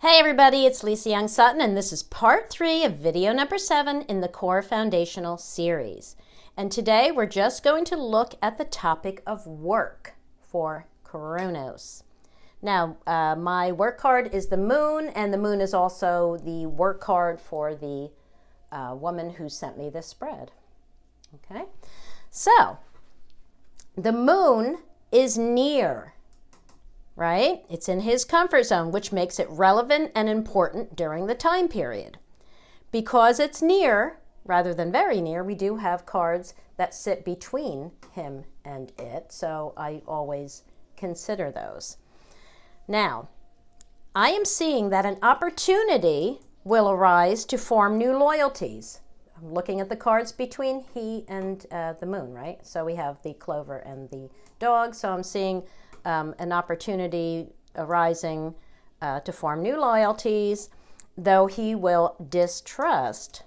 Hey everybody, it's Lisa Young Sutton, and this is part 3 of video number 7 in the Core Foundational series. And today we're just going to look at the topic of work for Kronos. Now, my work card is the moon, and the moon is also the work card for the woman who sent me this spread. Okay, so the moon is near. Right? It's in his comfort zone, which makes it relevant and important during the time period. Because it's near, rather than very near, we do have cards that sit between him and it, so I always consider those. Now, I am seeing that an opportunity will arise to form new loyalties. I'm looking at the cards between he and the moon, right? So we have the clover and the dog, so I'm seeing an opportunity arising to form new loyalties, though he will distrust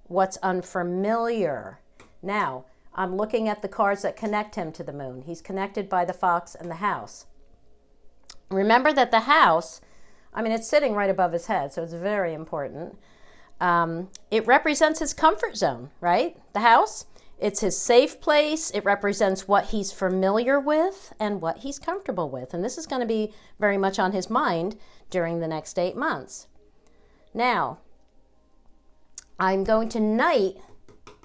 what's unfamiliar. Now, I'm looking at the cards that connect him to the moon. He's connected by the fox and the house. Remember that the house, it's sitting right above his head, so it's very important. It represents his comfort zone, right? The house. It's his safe place. It represents what he's familiar with and what he's comfortable with. And this is going to be very much on his mind during the next 8 months. Now, I'm going to knight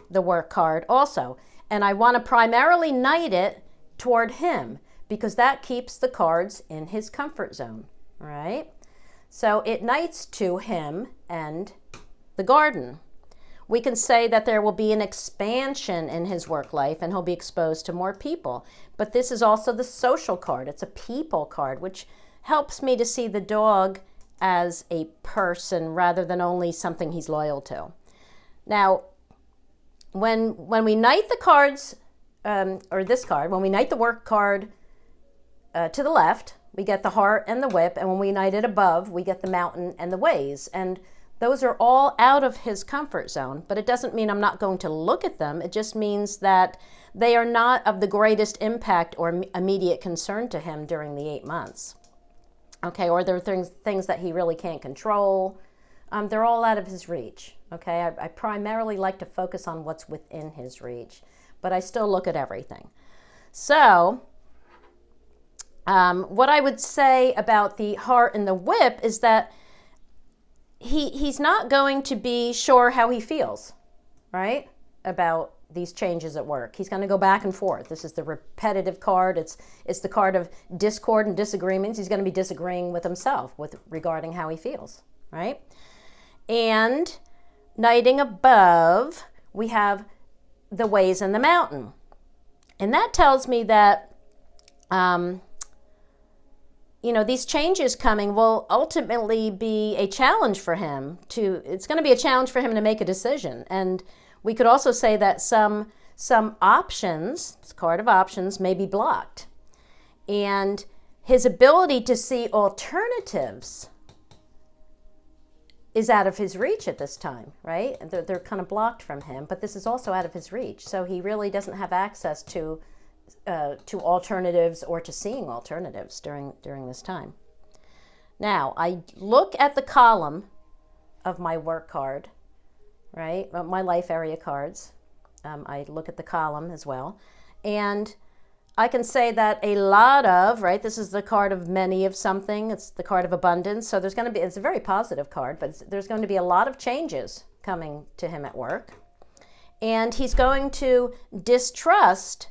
the work card also. And I want to primarily knight it toward him because that keeps the cards in his comfort zone, right? So it knights to him and the garden. We can say that there will be an expansion in his work life and he'll be exposed to more people. But this is also the social card. It's a people card, which helps me to see the dog as a person rather than only something he's loyal to. Now, when we knight the cards, or this card, when we knight the work card to the left, we get the heart and the whip. And when we knight it above, we get the mountain and the ways. And those are all out of his comfort zone, but it doesn't mean I'm not going to look at them. It just means that they are not of the greatest impact or immediate concern to him during the 8 months. Okay, or there are things that he really can't control. They're all out of his reach. Okay, I primarily like to focus on what's within his reach, but I still look at everything. So, what I would say about the heart and the whip is that he's not going to be sure how he feels, right, about these changes at work. He's going to go back and forth. This is the repetitive card. It's the card of discord and disagreements. He's going to be disagreeing with himself regarding how he feels, right? And knighting above, we have the ways in the mountain. And that tells me that these changes coming will ultimately be a challenge for him it's going to be a challenge for him to make a decision. And we could also say that some options, this card of options, may be blocked. And his ability to see alternatives is out of his reach at this time, right? They're kind of blocked from him, but this is also out of his reach. So he really doesn't have access to alternatives or to seeing alternatives during this time. Now, I look at the column of my work card, right? My life area cards. I look at the column as well. And I can say that a lot of, right, this is the card of many of something. It's the card of abundance. So it's a very positive card, but there's going to be a lot of changes coming to him at work. And he's going to distrust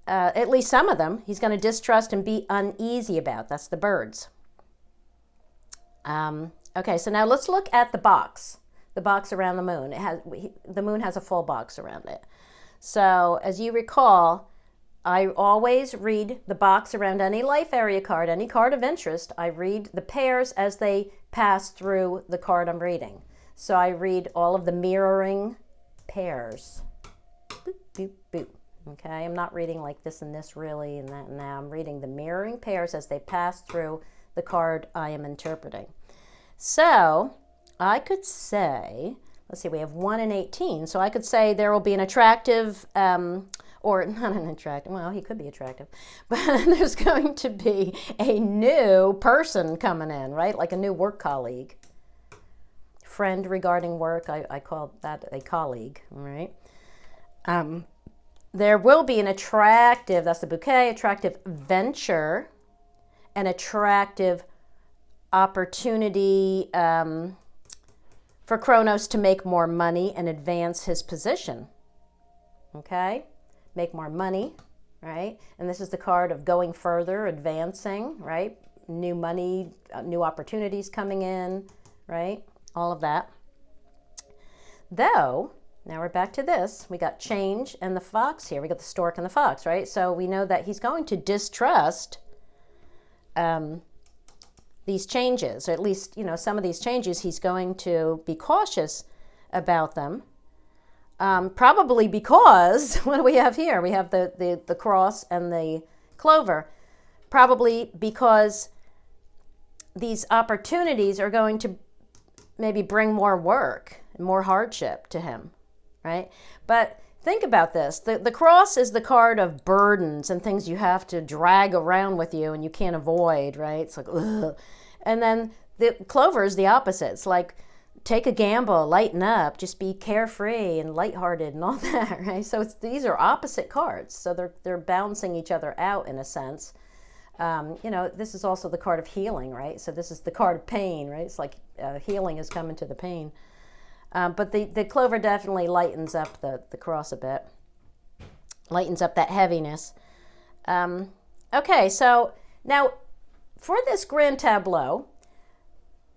at least some of them, he's going to distrust and be uneasy about. That's the birds. Okay, so now let's look at the box around the moon. The moon has a full box around it. So as you recall, I always read the box around any life area card, any card of interest. I read the pairs as they pass through the card I'm reading. So I read all of the mirroring pairs. Boop, boop, boop. Okay, I'm not reading like this and this really and that and that. I'm reading the mirroring pairs as they pass through the card I am interpreting. So I could say, let's see, we have 1 and 18. So I could say there will be an attractive or not an attractive, well, he could be attractive, but there's going to be a new person coming in, right? Like a new work colleague. Friend regarding work, I call that a colleague, all right? There will be an attractive, that's the bouquet, attractive venture, an attractive opportunity for Kronos to make more money and advance his position, okay? Make more money, right? And this is the card of going further, advancing, right? New money, new opportunities coming in, right? All of that. Though, now we're back to this. We got change and the fox here. We got the stork and the fox, right? So we know that he's going to distrust these changes, or at least, you know, some of these changes, he's going to be cautious about them. Probably because, what do we have here? We have the cross and the clover. Probably because these opportunities are going to maybe bring more work and more hardship to him, right? But think about this. The cross is the card of burdens and things you have to drag around with you and you can't avoid, right? It's like, ugh. And then the clover is the opposite. It's like, take a gamble, lighten up, just be carefree and lighthearted and all that, right? So these are opposite cards. So they're balancing each other out in a sense. You know, this is also the card of healing, right? So this is the card of pain, right? It's like healing is coming to the pain. But the clover definitely lightens up the cross a bit. Lightens up that heaviness. Okay, so now for this grand tableau,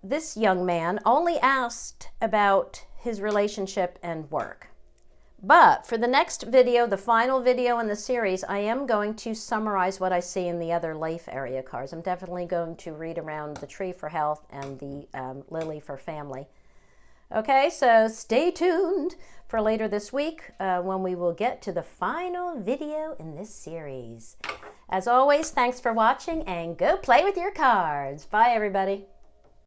this young man only asked about his relationship and work. But for the next video, the final video in the series, I am going to summarize what I see in the other life area cards. I'm definitely going to read around the tree for health and the lily for family. Okay, so stay tuned for later this week when we will get to the final video in this series. As always, thanks for watching and go play with your cards. Bye, everybody.